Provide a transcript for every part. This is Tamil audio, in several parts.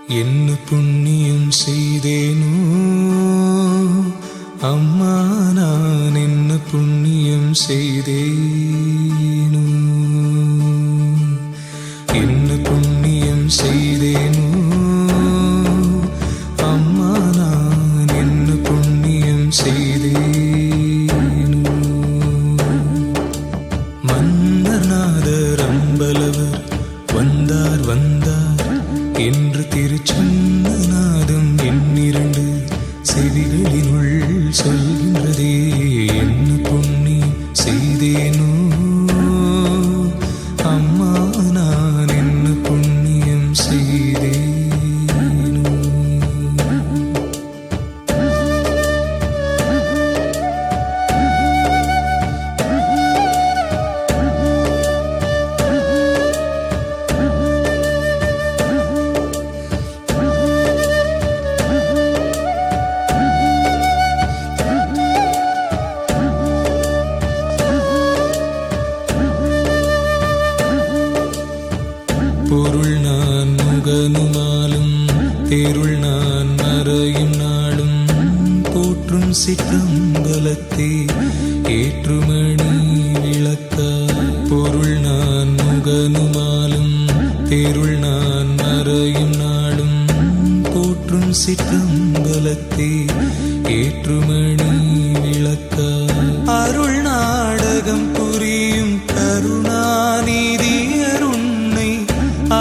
என்ன புண்ணியம் செய்தேனோ அம்மா, நான் என்ன புண்ணியம் செய்தேனோ, என்ன புண்ணியம் செய்தேனோ அம்மா, நான் என்ன புண்ணியம் செய்தேனோ. மன்னர்நாதர் அம்பலவர் வந்தார் வந்தார் என்று திருச்சொன்ன நாதம் என்னிரண்டு செவிகளினுள் சொல்கின்றதே. என்ன புண்ணியம் செய்தேனோ அம்மா, நான் என்ன புண்ணியம் செய்தேனோ. பொருள் நான் முகனுமாலும் தேருள் நான் மறையும் நாளும் போற்றும் சிற்றம்பலத்தே ஏற்றுமணி விளக்க. பொருள் நான் முகனுமாலும் தேருள் நான் மறையும் நாளும் போற்றும் சிற்றம்பலத்தே ஏற்றுமணி விளக்க. அருள் நாடகம் புரியும் கருணாநிதி அருணை,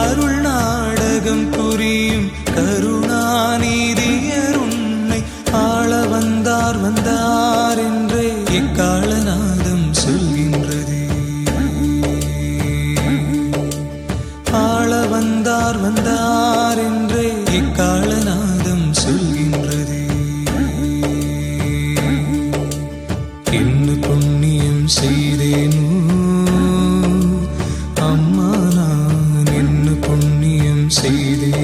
அருள் நாடகம் புரியும் கருணாநிதி அருணை ஆள வந்தார் வந்தார் என்றே எக்காலநாதம் சொல்கின்றதே. ஆள வந்தார் வந்தார் என்றே எக்காலநாதம் சொல்கின்றதே. என்ன புண்ணியம் செய்தேனோ அம்மா, நான் என்ன புண்ணியம் செய்தேனோ.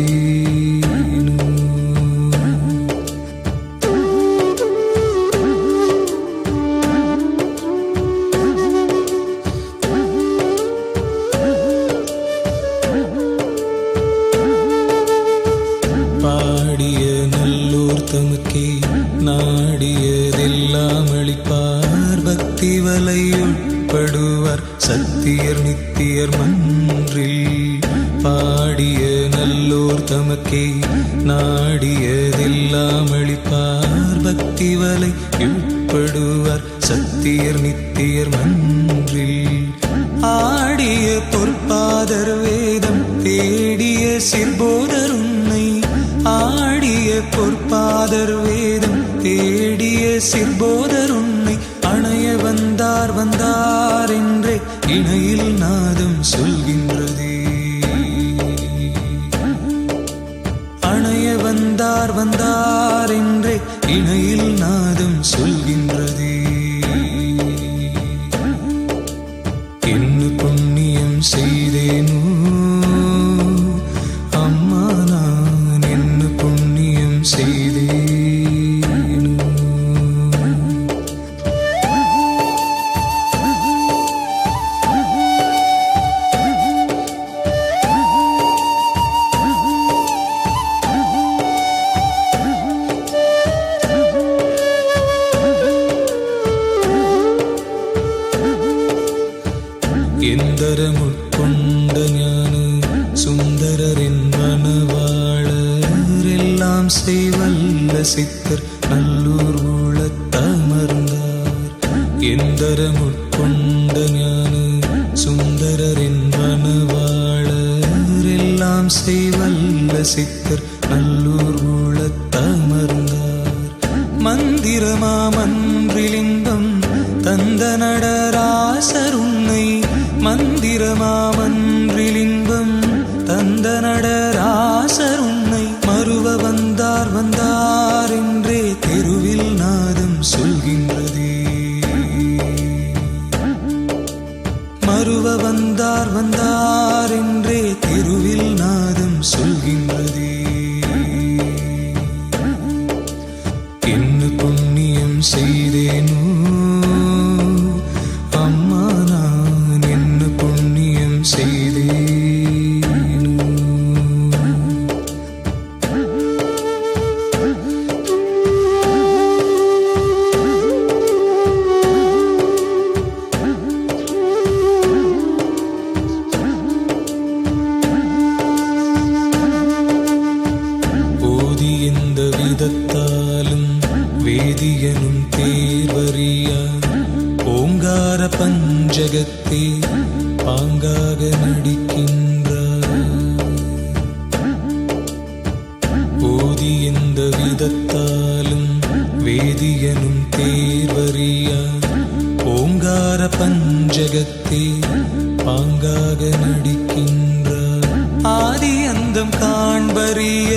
பாடிய நல்லோர் தமக்கே நாடியதெல்லாம் அளிப்பார், பக்தி வலையுட்படுவார் சத்தியர் நித்தியர் மன்றில். பாடிய நல்லோர் தமக்கே நாடியதெல்லாம் அளிப்பார், பக்தி வலையுட்படுவார் சத்தியர் நித்தியர் மன்றில். ஆடிய பொற்பாதர் வேதம் தேடிய சிற்போதர் உன்னை, ஆடிய பொற்பாதர் வேதம் தேடிய சிற்போதர் உன்னை அணைய வந்தார் வந்தார் என்றே இணையில் நாதம் சொல்கின்றதே. அணைய வந்தார் வந்தார் என்றே இணையில் நாதம் சொல்கின்றதே. என்ன புண்ணியம் செய்தேனோ அம்மா, நான் என்ன புண்ணியம் செய்தேனோ. எந்தரமுட்கொண்ட ஞான சுந்தரரின் மணவாளர் எல்லாம் செய்வல்ல சித்தர் நல்லூர் உளத்தமர்ந்தார். எந்தரமுட்கொண்ட ஞான சுந்தரரின் மணவாளர் எல்லாம் செய்வல்ல சித்தர் நல்லூர் உளத்தமர்ந்தார். மந்திரமா மன்றிலிங்கம் தந்த நடராசர் உன்னை, மந்திரமா மன்றிலின்பம் தந்த நடராசர் உன்னை மறுவ வந்தார் வந்தார் என்றே தெருவில் நாதம் சொல்கின்றதே. மறுவ வந்தார் வந்தார் என்றே தெருவில் நாதம் சொல்கின்றதே. என்ன புண்ணியம் செய்தேனோ அம்மா, நான் என்ன புண்ணியம் செய்தேனோ. பஞ்சகத்தே பாங்காக நடிக்கின்றார். போதி எந்த விதத்தாலும் வேதியனும் தேர்வறியார். ஓங்கார பஞ்சகத்தே பாங்காக நடிக்கின்றார். ஆதி அந்தம் காண்பறிய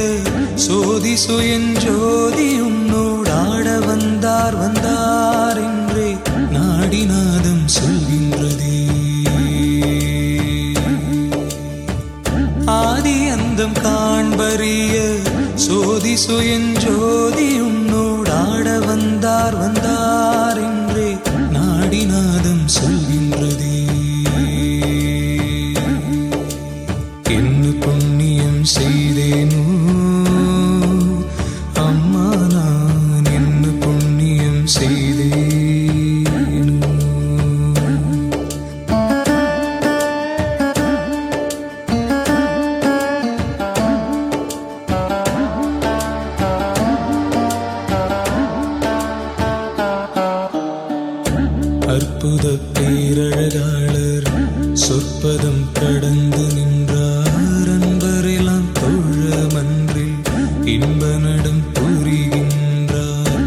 சோதி சுயஞ்சோதி உன்னோடாட வந்தார் வந்தார் என்றே நாடிநாதம் சொல்கின்றதே. ஆதி அந்தம் காண்பறிய சோதி சுயஞ்சோதி உன்னோடாட வந்தார் வந்தார் என்றே நாடிநாதம் சொல்கின்றதே. என்ன புண்ணியம் செய்தேனோ அம்மா, நான் என்ன புண்ணியம் செய்தேனோ. அற்புத பேரழகாளர் சொற்பதம் கடந்து நின்றார். அன்பரெல்லாம் தொழ மன்றில் இன்ப நடம் புரிகின்றார்.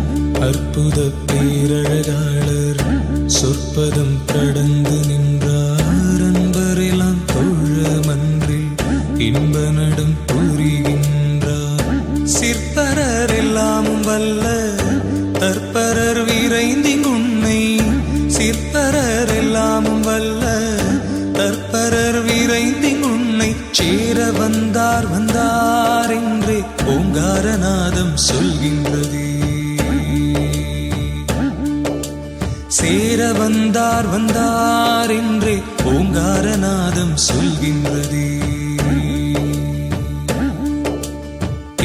அற்புத பேரழகாளர் சொற்பதம் கடந்து நின்றார். அன்பரெல்லாம் தொழ மன்றில் இன்ப நடம் புரிகின்றார். சிற்பரர் எல்லாம் வல்ல தற்பரர் விரைந்திங்குன்னை. சிற்பரர் எல்லாம் வல்ல தற்பரர் விரைந்திங்குன்னை சேர வந்தார் வந்தார் என்றே ஓங்காரநாதம் சொல்கின்றதே. சேர வந்தார் வந்தார் என்றே ஓங்காரநாதம் சொல்கின்றதே.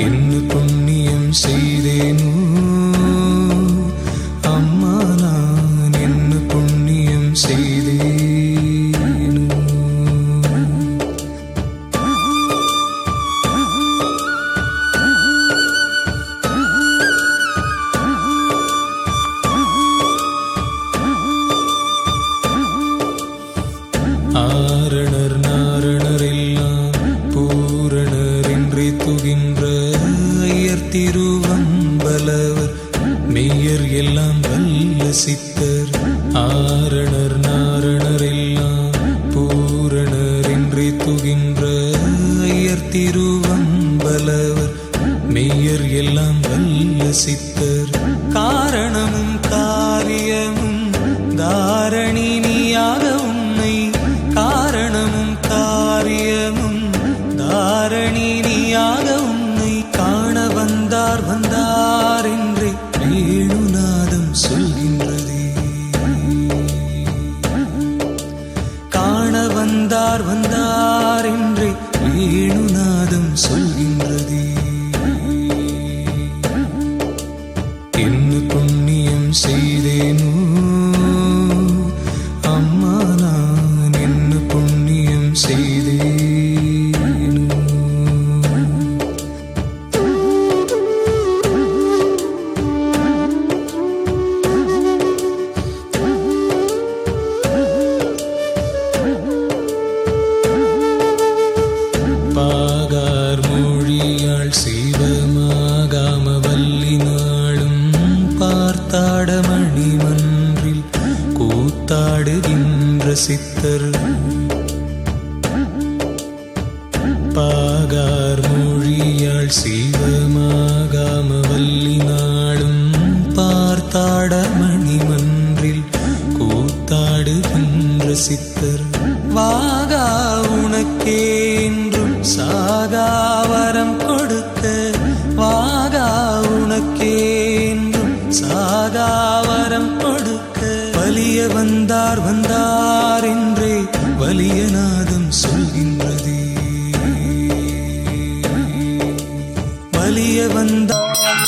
என்ன புண்ணியம் செய்தேனோ அம்மா, நான் என்ன புண்ணியம் செய்தேனோ. ஆரணர் நாரணர் எல்லாம் பூரணர் என்றே துகின்ற ஐயர் திருவம்பலவர் மெய்யர் எல்லாம் வல்ல சித்தர். ஆரணர் நாரணர் எல்லாம் பூரணர் என்றே துகின்ற ஐயர் திருவம்பலவர் மெய்யர் எல்லாம் வல்ல சித்தர். காரணமும் காரியமும் தாரணி நீயாக உன்னை. காரணமும் காரியமும் தாரணி நீயாக உன்னை காண வந்தார் வந்தார் என்றே வேணுநாதம் சொல்கின்றதே. காண வந்தார் வந்தார் என்றே வேணுநாதம் சொல்கின்றதே. என்ன புண்ணியம் செய்தேனோ அம்மா, நான் என்ன புண்ணியம் செய்தேனோ. பாகார் மொழியாள் சிவமாகாம வல்லினாளும் பார்த்தாட மணிமன்றில் கூத்தாடுகின்ற சித்தர். பாகார் மொழியாள் சிவமாகாம வல்லினாளும் பார்த்தாட மணிமன்றில் கூத்தாடுகின்ற சித்தர். வாகா உனக்கே என்றும் சாகாவரம் கொடுக்க. வாகா உனக்கே என்றும் சாகாவரம் கொடுக்க. வலிய வந்தார் வந்தார் என்றே வலியநாதம் சொல்கின்றதே. வலிய வந்தார்